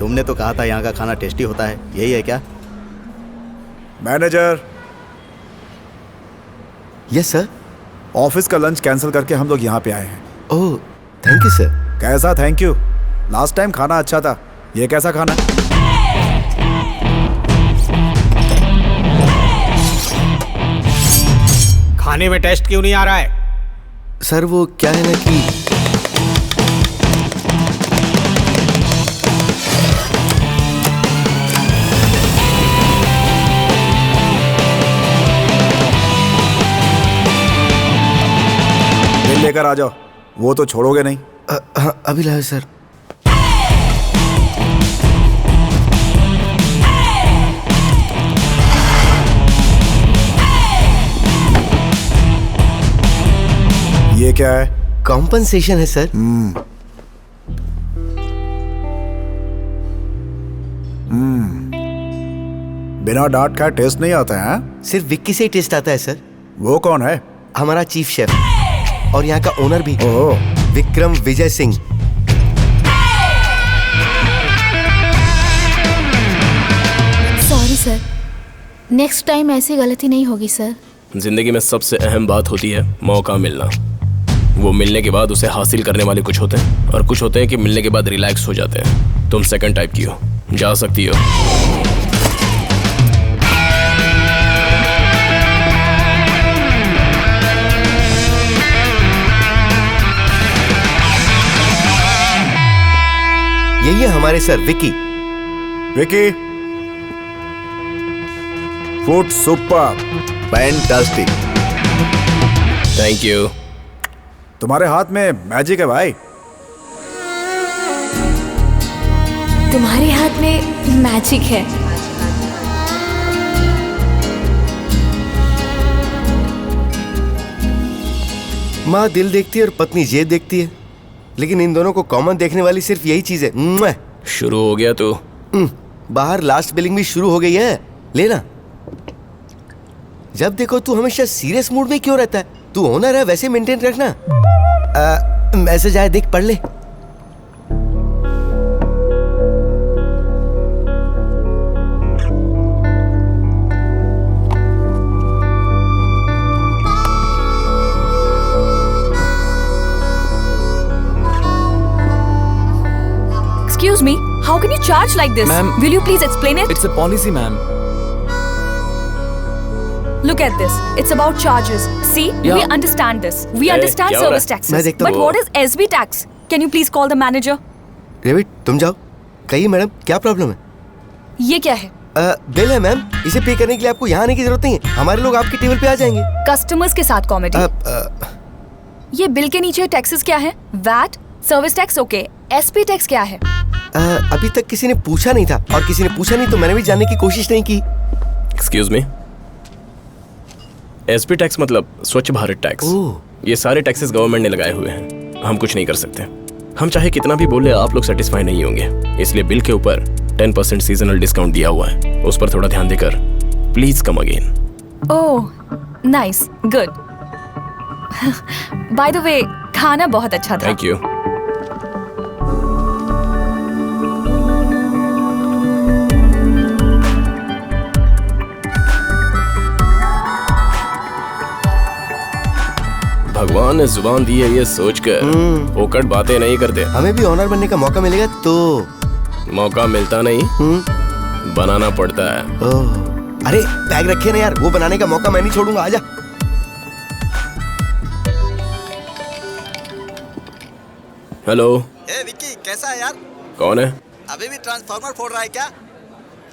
तुमने तो कहा था यहाँ का खाना टेस्टी होता है, यही है क्या? मैनेजर। Yes sir. ऑफिस का लंच कैंसिल करके हम लोग यहाँ पे आए हैं। Oh thank you sir. कैसा थैंक यू? लास्ट टाइम खाना अच्छा था, ये कैसा खाना? खाने में टेस्ट क्यों नहीं आ रहा है? सर वो क्या है ना कि बिल लेकर आ जाओ। वो तो छोड़ोगे नहीं। हाँ अभी लाए सर। ये क्या है? कॉम्पनसेशन है सर। बिना डांट का टेस्ट नहीं आता है? सिर्फ विक्की से ही टेस्ट आता है सर। वो कौन है? हमारा चीफ शेफ और यहाँ का ओनर भी, oh Vikram Vijay Singh. Sorry sir, next time ऐसी गलती नहीं होगी सर। जिंदगी में सबसे अहम बात होती है मौका मिलना। वो मिलने के बाद उसे हासिल करने वाले कुछ होते हैं और कुछ होते हैं कि मिलने के बाद रिलैक्स हो जाते हैं। तुम सेकंड टाइप की हो, जा सकती हो। यही है हमारे sir Vicky. Vicky, food super, fantastic. Thank you. तुम्हारे हाथ में मैजिक है भाई। तुम्हारे हाथ में मैजिक है। माँ दिल देखती है और पत्नी जेब देखती है, लेकिन इन दोनों को कॉमन देखने वाली सिर्फ यही चीज है। शुरू हो गया तू। बाहर लास्ट बिलिंग भी शुरू हो गई है, लेना। जब देखो तू हमेशा सीरियस मूड में क्यों रहता है? तू ओनर है, वैसे मेंटेन रखना। मैसेज आया, देख पढ़ ले। Excuse me, how can you charge like this? Ma'am, will you please explain it? It's a policy, ma'am. Look at this. It's about charges. See, Yeah. we understand this. We Hey, understand क्या हो रहा service है? taxes. मैं देखता But हूँ। what is SB tax? Can you please call the manager? David तुम जाओ, कहिए मैडम क्या प्रॉब्लम है? ये क्या है? बिल है मैम, इसे पे करने के लिए आपको यहाँ आने की जरूरत नहीं है, हमारे लोग आपके टेबल पे आ जाएंगे। कस्टमर्स के साथ कॉमेडी। ये बिल के नीचे टैक्सेस क्या है? VAT, service tax, okay. SP tax क्या है? अभी तक किसी ने पूछा नहीं था, और किसी ने पूछा नहीं तो मैंने भी जानने की कोशिश नहीं की। एक्सक्यूज मी, एसपी टैक्स मतलब स्वच्छ भारत टैक्स। ओह। ये सारे टैक्सेस गवर्नमेंट ने लगाए हुए हैं, हम कुछ नहीं कर सकते। हम चाहे कितना भी बोले, आप लोग सेटिस्फाई नहीं होंगे, इसलिए बिल के ऊपर 10% सीजनल डिस्काउंट दिया हुआ है, उस पर थोड़ा ध्यान देकर please come again. Oh, nice, good. By the way, खाना बहुत अच्छा था। Thank you. भगवान ने जुबान दी है ये सोचकर फोकट बातें नहीं करते। हमें भी ऑनर बनने का मौका मिलेगा तो। मौका मिलता नहीं, बनाना पड़ता है। ओह, अरे बैग रखे ना यार, वो बनाने का मौका मैं नहीं छोड़ूंगा, आजा। हेलो। ए विक्की, कैसा है यार? कौन है? अभी भी ट्रांसफार्मर फोड़ रहा है क्या?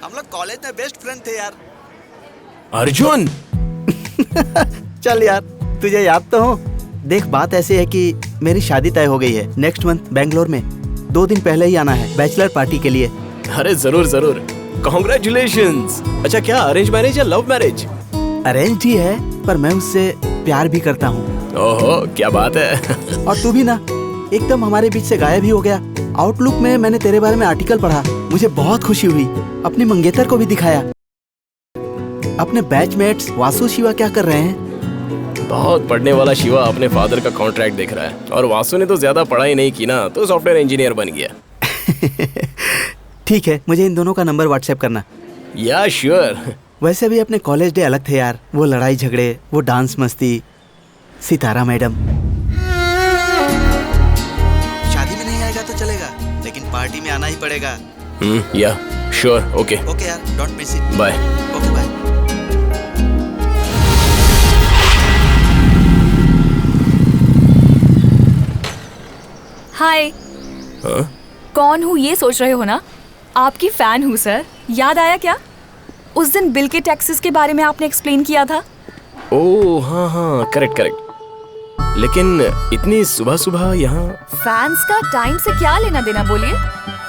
हम लोग कॉलेज में बेस्ट फ्रेंड थे यार। अर्जुन। चल यार, तुझे याद तो हो। देख बात ऐसी है कि मेरी शादी तय हो गई है नेक्स्ट मंथ बेंगलोर में। 2 दिन पहले ही आना है बैचलर पार्टी के लिए। अरे जरूर जरूर, कॉन्ग्रेचुलेशंस। अच्छा क्या अरेंज मैरिज या लव मैरिज? अरेंज ही है, पर मैं उससे प्यार भी करता हूँ। ओहो क्या बात है। और तू भी ना, एकदम हमारे बीच से गायब ही हो गया। आउटलुक में मैंने तेरे बारे में आर्टिकल पढ़ा, मुझे बहुत खुशी हुई। अपनी मंगेतर को भी दिखाया। अपने बैचमेट्स वासु शिवा क्या कर रहे हैं? बहुत पढ़ने वाला शिवा अपने फादर का कॉन्ट्रैक्ट देख रहा है, और वासु ने तो ज्यादा पढ़ाई नहीं की ना, तो सॉफ्टवेयर इंजीनियर बन गया। ठीक है, मुझे इन दोनों का नंबर व्हाट्सएप करना। या श्योर। वैसे भी अपने कॉलेज डे अलग थे यार, वो लड़ाई झगड़े, वो डांस मस्ती। सितारा मैडम। शादी में नहीं आएगा तो चलेगा, लेकिन पार्टी में आना ही पड़ेगा। Yeah sure. ओके ओके यार, don't miss it. Bye. Okay bye. Hi. कौन हूँ ये सोच रहे हो ना? आपकी फैन हूँ सर। याद आया क्या? उस दिन बिल के टैक्सेस के बारे में आपने एक्सप्लेन किया था। ओह हाँ, करेक्ट। लेकिन इतनी सुबह सुबह यहाँ? फैंस का टाइम से क्या लेना देना बोलिए?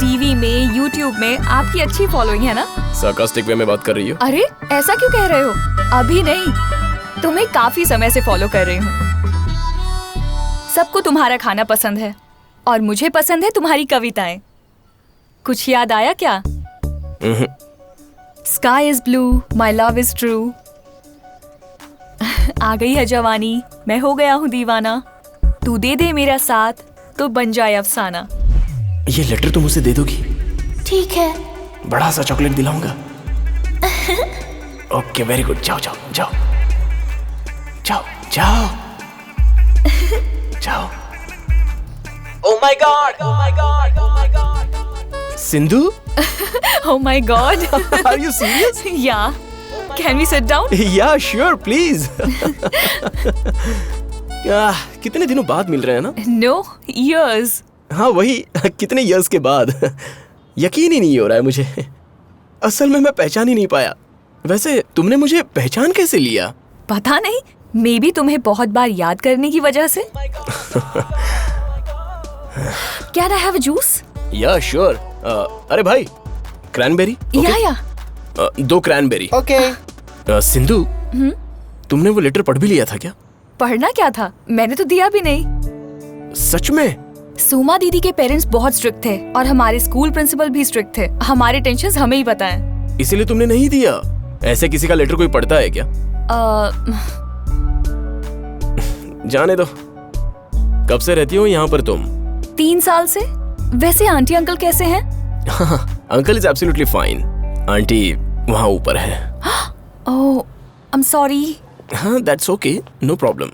टीवी में, यूट्यूब में आपकी अच्छी फॉलोइंग है ना? सार्कास्टिक वे में बात कर रही हो? अरे ऐसा क्यों कह रहे हो? अभी नहीं, तुम्हें काफी समय से फॉलो कर रही हूँ। सबको तुम्हारा खाना पसंद है और मुझे पसंद है तुम्हारी कविताएं। कुछ याद आया क्या? Sky is blue, my love is true. आ गई है जवानी, मैं हो गया हूँ दीवाना। तू दे दे मेरा साथ तो बन जाए अफसाना। ये लेटर तुम उसे दे दोगी? ठीक है। बड़ा सा चॉकलेट दिलाऊंगा। Okay very good. जाओ जाओ जाओ जाओ जाओ जाओ। Oh my God! Oh my God! Oh my God! Sindhu? Oh my God! Are you serious? Yeah. Can we sit down? Yeah, sure, please. कितने दिनों बाद मिल रहे हैं ना? No, years. हाँ वही, कितने years के बाद। यकीन ही नहीं हो रहा है मुझे। असल में मैं पहचान ही नहीं पाया। वैसे तुमने मुझे पहचान कैसे लिया? पता नहीं, मे बी तुम्हें बहुत बार याद करने की वजह से। Can I have a juice? या श्योर। अरे भाई, क्रैनबेरी? या 2 क्रैनबेरी। ओके। सिंधु, तुमने वो लेटर पढ़ भी लिया था क्या? पढ़ना क्या था, मैंने तो दिया भी नहीं। सच में? सुमा दीदी के पेरेंट्स बहुत स्ट्रिक्ट थे और हमारे स्कूल प्रिंसिपल भी स्ट्रिक्ट थे। हमारे टेंशन्स हमें ही पता है। इसीलिए तुमने नहीं दिया? ऐसे किसी का लेटर कोई पढ़ता है क्या? जाने दो। कब से रहती हो यहाँ पर तुम? 3 साल से। वैसे आंटी अंकल कैसे हैं? Uncle is absolutely fine. Aunty वहाँ ऊपर है। ओह, आई एम सॉरी। हाँ दैट्स ओके, नो प्रॉब्लम।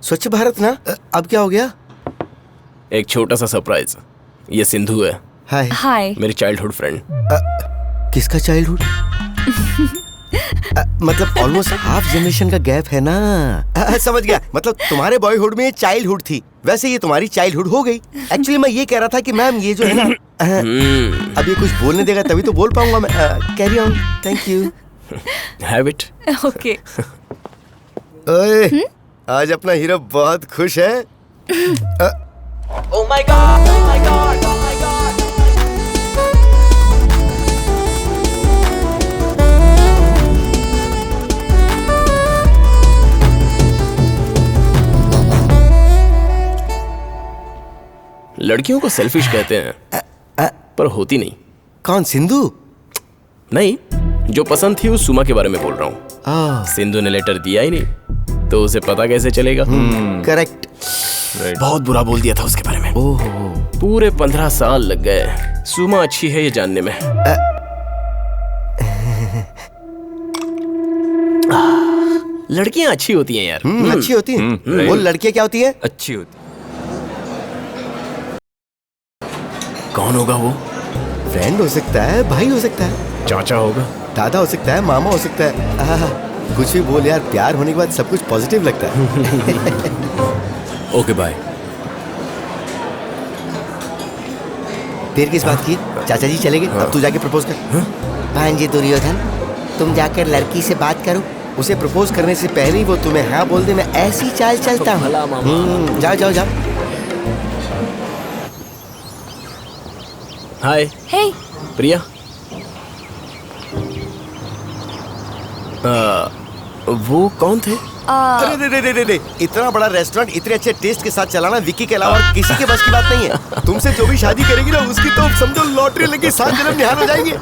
स्वच्छ भारत ना? अब क्या हो गया? एक छोटा सा सरप्राइज। ये सिंधु है। हाय। हाय। मेरी चाइल्डहुड फ्रेंड। किसका चाइल्डहुड? मतलब ऑलमोस्ट हाफ जनरेशन का गैप है ना। समझ गया, मतलब तुम्हारे बॉयहुड में चाइल्डहुड थी, वैसे ये तुम्हारी चाइल्डहुड हो गई। एक्चुअली मैं ये कह रहा था कि मैम ये जो है ना, अब ये कुछ बोलने देगा तभी तो बोल पाऊंगा मैं। Carry on. Thank you. Have it. Okay. ओए, आज अपना हीरो बहुत खुश है। Oh my God! Oh my God! Oh my God! लड़कियों को सेल्फिश कहते हैं, पर होती नहीं। कौन, सिंधु? नहीं, जो पसंद थी उस सुमा के बारे में बोल रहा हूँ। सिंधु ने लेटर दिया ही नहीं, तो उसे पता कैसे चलेगा? करेक्ट। बहुत बुरा बोल दिया था उसके बारे में। पूरे 15 साल लग गए सुमा अच्छी है ये जानने में। लड़कियां अच्छी होती हैं यार। अच्छी होती हैं। वो लड़कियां क्या होती है? अच्छी होती। कौन होगा वो? फ्रेंड हो सकता है, भाई हो सकता है, चाचा होगा, दादा हो सकता है, मामा हो सकता है। कुछ भी बोल यार, प्यार होने के बाद सब कुछ पॉजिटिव लगता है। Okay bye. देर किस बात की? चाचा जी चले गए, अब तू जाके प्रपोज कर। भांजे दुर्योधन, तुम जाकर लड़की से बात करो। उसे प्रपोज करने से पहले ही वो तुम्हें हाँ बोल दे, मैं ऐसी चाल चलता हूँ। जाओ जाओ जाओ। हाय। हे प्रिया। वो कौन थे? अरे इतना बड़ा रेस्टोरेंट इतने अच्छे टेस्ट के साथ चलाना विक्की के अलावा किसी के बस की बात नहीं है। तुमसे जो भी शादी करेगी ना, उसकी तो समझो लॉटरी लगी, 7 जन्म निहाल हो जाएंगे।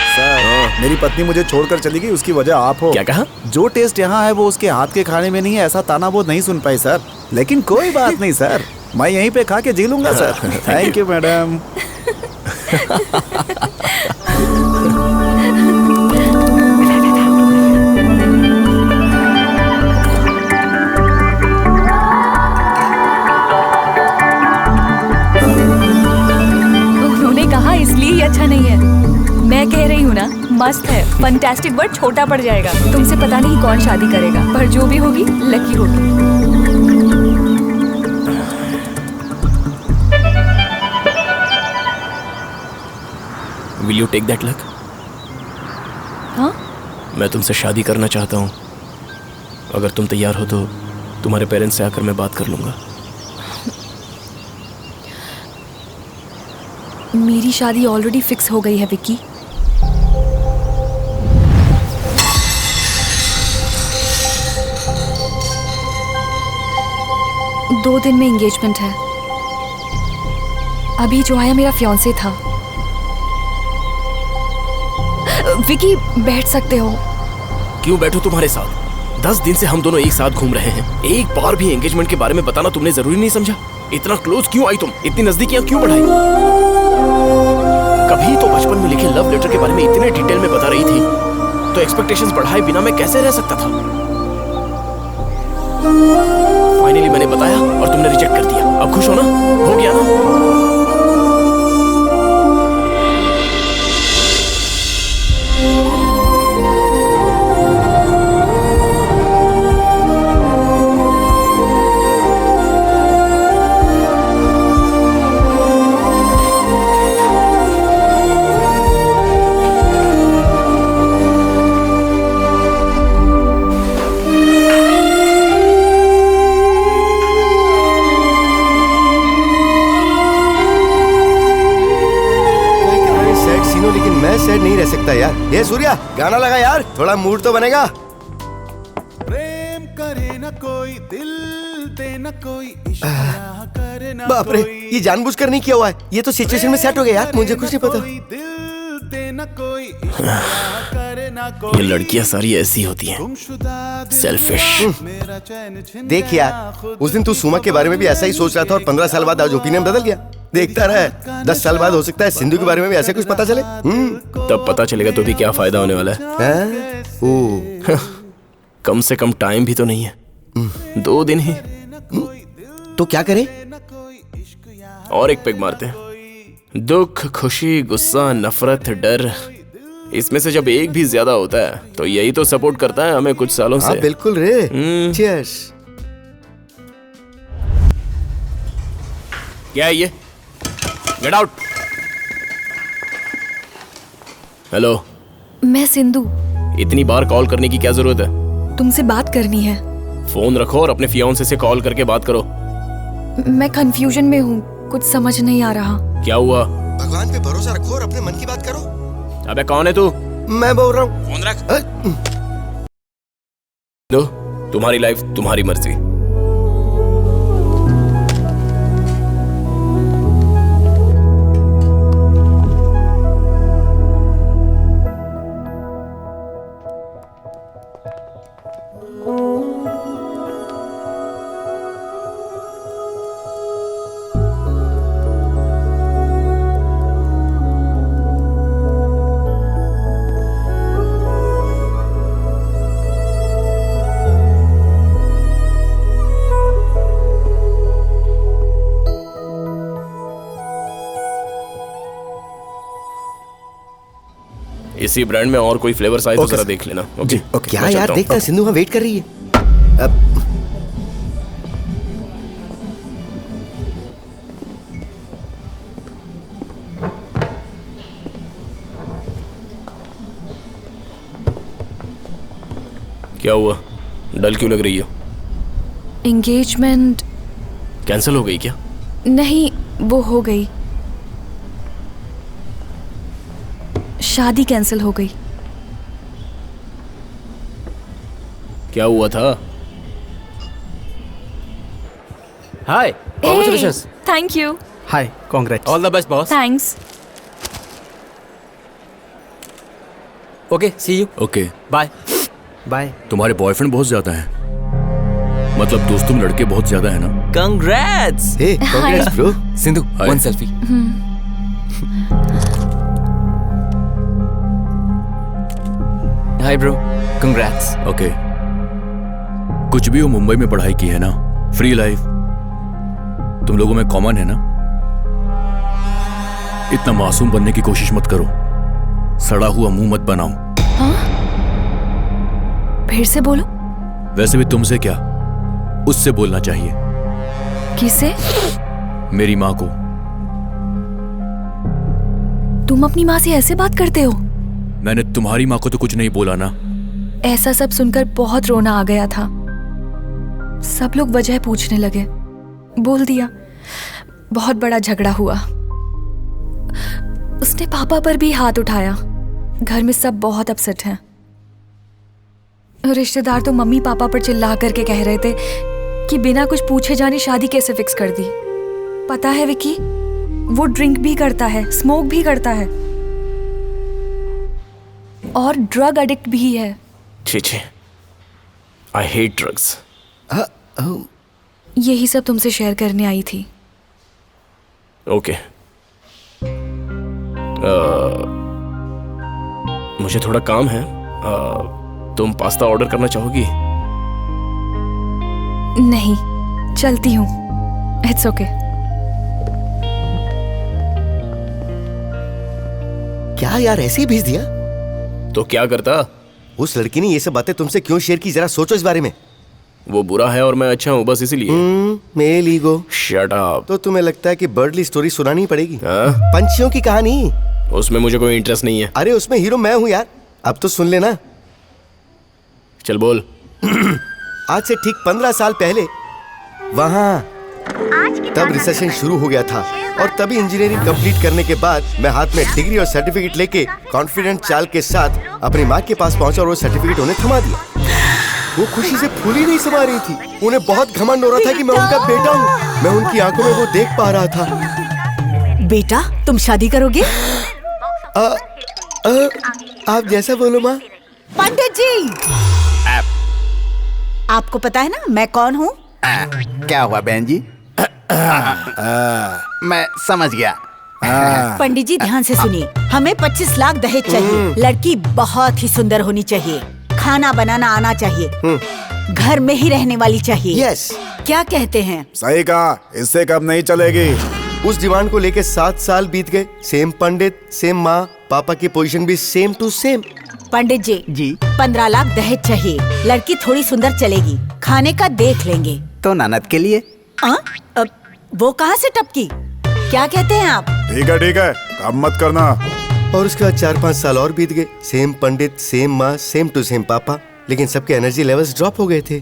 सर, मेरी पत्नी मुझे छोड़कर चली गई, उसकी वजह आप हो। क्या कहा? जो टेस्ट यहाँ है वो उसके हाथ के खाने में नहीं है, ऐसा ताना बोध नहीं सुन पाई सर। लेकिन कोई बात नहीं सर, मैं यहीं पे खा के जी लूंगा सर। Thank you madam. उन्होंने कहा इसलिए ही अच्छा नहीं है। मैं कह रही हूँ ना, मस्त है। फंटास्टिक वर्ड छोटा पड़ जाएगा। तुमसे पता नहीं कौन शादी करेगा, पर जो भी होगी लकी होगी। Will you take that luck? हाँ? मैं तुमसे शादी करना चाहता हूँ। अगर तुम तैयार हो तो तुम्हारे पेरेंट्स से आकर मैं बात कर लूंगा। मेरी शादी ऑलरेडी फिक्स हो गई है विक्की। दो दिन में एंगेजमेंट है। अभी जो आया मेरा फियांसे था। विकी बैठ सकते हो। क्यों बैठो तुम्हारे साथ? 10 दिन से हम दोनों एक साथ घूम रहे हैं। एक बार भी एंगेजमेंट के बारे में बताना तुमने जरूरी नहीं समझा? इतना क्लोज क्यों आई तुम? इतनी नजदीकियां क्यों बढ़ाई? कभी तो बचपन में लिखे लव लेटर के बारे में इतने डिटेल में बता रही थी, तो एक्सपेक्टेशंस बढ़ाए बिना मैं कैसे रह सकता था? फाइनली मैंने बताया और तुमने रिजेक्ट कर दिया। अब खुश हो ना? हो गया ना? लेकिन मैं सैड नहीं रह सकता यार। ये सूर्या गाना लगा यार, थोड़ा मूड तो बनेगा। प्रेम करे न कोई, दिल दे न कोई, इशारा करे न बाप रे, ये जानबूझकर नहीं किया हुआ है। ये तो सिचुएशन में सेट हो गया यार, मुझे कुछ नहीं पता। दिल दे न कोई, इशारा करे न कोई। ये लड़कियां सारी ऐसी होती हैं, सेल्फिश। देख यार, उस दिन तू सुमा के बारे में भी ऐसा ही सोच रहा था और 15 साल बाद आज ओपिनियन बदल गया। देखता रहा, 10 साल बाद हो सकता है सिंधु के बारे में भी ऐसे कुछ पता चले। तब पता चलेगा तो भी क्या फायदा होने वाला है? कम से कम टाइम भी तो नहीं है, 2 दिन ही। तो क्या करें? और एक पेग मारते हैं। दुख, खुशी, गुस्सा, नफरत, डर, इसमें से जब एक भी ज्यादा होता है तो यही तो सपोर्ट करता है हमें कुछ सालों से। बिल्कुल रे। चीयर्स। क्या है ये? Get out. हेलो, मैं सिंधु। इतनी बार कॉल करने की क्या जरूरत है? तुमसे बात करनी है। फोन रखो और अपने फियांसे से कॉल करके बात करो। मैं कंफ्यूजन में हूँ, कुछ समझ नहीं आ रहा। क्या हुआ? भगवान पे भरोसा रखो और अपने मन की बात करो। अबे कौन है तू? मैं बोल रहा हूँ। फोन रख। दो, तुम्हारी लाइफ तुम्हारी मर्जी। इसी ब्रांड में और कोई फ्लेवर्स आए तो जरा देख लेना। ओके? क्या यार, देखता है सिंधु वहाँ वेट कर रही है। क्या हुआ? डल क्यों लग रही हो? एंगेजमेंट कैंसिल हो गई क्या? नहीं, वो हो गई। शादी कैंसिल हो गई। क्या हुआ था? Hi, congratulations. Thank you. Hi, congrats. All the best boss. Thanks. Okay, see you. Okay, bye. Bye. तुम्हारे बॉयफ्रेंड बहुत ज्यादा हैं। मतलब दोस्तों में लड़के बहुत ज्यादा है ना? Congrats. Hey congrats bro. Sindhu, Hi. One selfie. Hi bro, congrats. Okay. कुछ भी हो, मुंबई में पढ़ाई की है ना, फ्री लाइफ तुम लोगों में कॉमन है ना। इतना मासूम बनने की कोशिश मत करो, सड़ा हुआ मुंह मत बनाओ। फिर से बोलो। वैसे भी तुमसे क्या, उससे बोलना चाहिए। किसे? मेरी माँ को। तुम अपनी माँ से ऐसे बात करते हो? मैंने तुम्हारी माँ को तो कुछ नहीं बोला ना। ऐसा सब सुनकर बहुत रोना आ गया था। सब लोग वजह पूछने लगे, बोल दिया। बहुत बड़ा झगड़ा हुआ। उसने पापा पर भी हाथ उठाया। घर में सब बहुत अपसेट हैं। रिश्तेदार तो मम्मी पापा पर चिल्ला करके कह रहे थे कि बिना कुछ पूछे जाने शादी कैसे फिक्स कर दी। पता है विकी, वो ड्रिंक भी करता है, स्मोक भी करता है और ड्रग एडिक्ट भी है। छी छी, आई हेट ड्रग्स। यही सब तुमसे शेयर करने आई थी। ओके। मुझे थोड़ा काम है। तुम पास्ता ऑर्डर करना चाहोगी? नहीं, चलती हूँ। It's okay. क्या यार, ऐसे ही भेज दिया? तो क्या करता? उस लड़की ने ये सब बातें तुमसे क्यों शेयर की, जरा सोचो इस बारे में। वो बुरा है और मैं अच्छा हूँ, बस इसीलिए। Male ego. Shut up. तो तुम्हें लगता है कि बर्डली स्टोरी सुनानी पड़ेगी? हाँ? पंछियों की कहानी। उसमें मुझे कोई इंटरेस्ट नहीं है। अरे उसमें हीरो मैं हूँ यार, अब तो सुन लेना। चल बोल। आज से ठीक 15 साल पहले वहाँ तब रिसेशन शुरू हो गया था और तभी इंजीनियरिंग कंप्लीट करने के बाद मैं हाथ में डिग्री और सर्टिफिकेट लेके कॉन्फिडेंट चाल के साथ अपनी माँ के पास पहुंचा और वो सर्टिफिकेट उन्हें थमा दिया। वो खुशी से फूली नहीं समा रही थी। उन्हें बहुत घमंड हो रहा था कि मैं उनका बेटा हूँ। मैं उनकी आंखों में वो देख पा रहा था। बेटा, तुम शादी करोगे? आप जैसा बोलो माँ। पंडित जी, आपको पता है ना मैं कौन हूँ? क्या हुआ बहन जी? मैं समझ गया। पंडित जी ध्यान से सुनिए, हमें 25 लाख दहेज चाहिए। लड़की बहुत ही सुंदर होनी चाहिए, खाना बनाना आना चाहिए, घर में ही रहने वाली चाहिए। यस। क्या कहते हैं? सही कहा, इससे कब नहीं चलेगी। उस डिमांड को लेके 7 साल बीत गए। सेम पंडित, सेम माँ, पापा की पोजीशन भी सेम टू सेम। पंडित जी 15 लाख दहेज चाहिए। लड़की थोड़ी सुंदर चलेगी, खाने का देख लेंगे। तो ननद के लिए? वो कहाँ से टपकी? क्या कहते हैं आप? ठीक है, कम मत करना। और उसके बाद 4-5 साल और बीत गए। सेम पंडित, सेम माँ, सेम टू सेम पापा, लेकिन सबके एनर्जी लेवल्स ड्रॉप हो गए थे।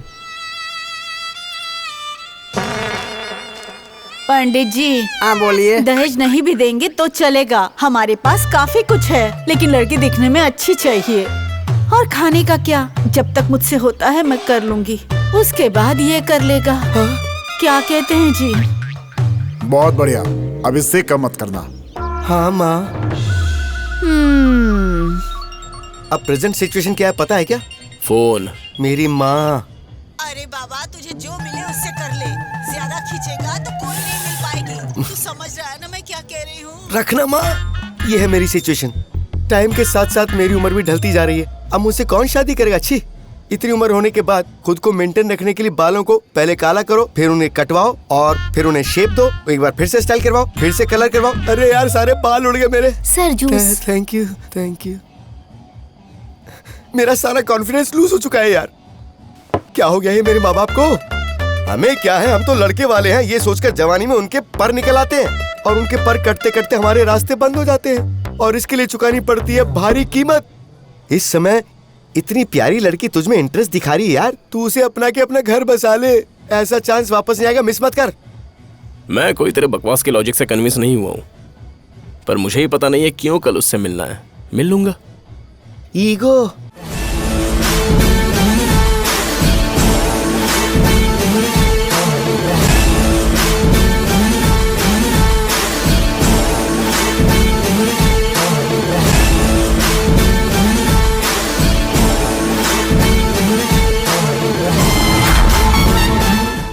पंडित जी, हाँ बोलिए। दहेज नहीं भी देंगे तो चलेगा, हमारे पास काफी कुछ है, लेकिन लड़की दिखने में अच्छी चाहिए। और खाने का क्या, जब तक मुझसे होता है मैं कर लूंगी, उसके बाद ये कर लेगा। क्या कहते हैं जी? बहुत बढ़िया, अब इससे कम मत करना। हाँ माँ। अब प्रेजेंट सिचुएशन क्या है पता है क्या? फोन। मेरी माँ। अरे बाबा, तुझे जो मिले उससे कर ले, ज्यादा खींचेगा तो कोई नहीं मिल पाएगी। तू समझ रहा है ना मैं क्या कह रही हूँ? रखना माँ। ये है मेरी सिचुएशन। टाइम के साथ साथ मेरी उम्र भी ढलती जा रही है। अब मुझसे कौन शादी करेगा? छी, इतनी उम्र होने के बाद खुद को मेंटेन रखने के लिए बालों को पहले काला करो, फिर उन्हें कटवाओ और फिर उन्हें शेप दो, एक बार फिर से स्टाइल करवाओ, फिर से कलर करवाओ। अरे यार, सारे बाल उड़ गए मेरे। Sir juice. Thank you. मेरा सारा कॉन्फिडेंस लूज हो चुका है यार। क्या हो गया है मेरे माँ बाप को? हमें क्या है, हम तो लड़के वाले हैं, ये सोचकर जवानी में उनके पर निकल आते हैं और उनके पर कटते कटते हमारे रास्ते बंद हो जाते हैं और इसके लिए चुकानी पड़ती है भारी कीमत। इस समय इतनी प्यारी लड़की तुझ में इंटरेस्ट दिखा रही है यार, तू उसे अपना के अपना घर बसा ले। ऐसा चांस वापस नहीं आएगा, मिस मत कर। मैं कोई तेरे बकवास के लॉजिक से कन्विंस नहीं हुआ हूँ, पर मुझे ही पता नहीं है क्यों कल उससे मिलना है। मिल लूंगा। ईगो।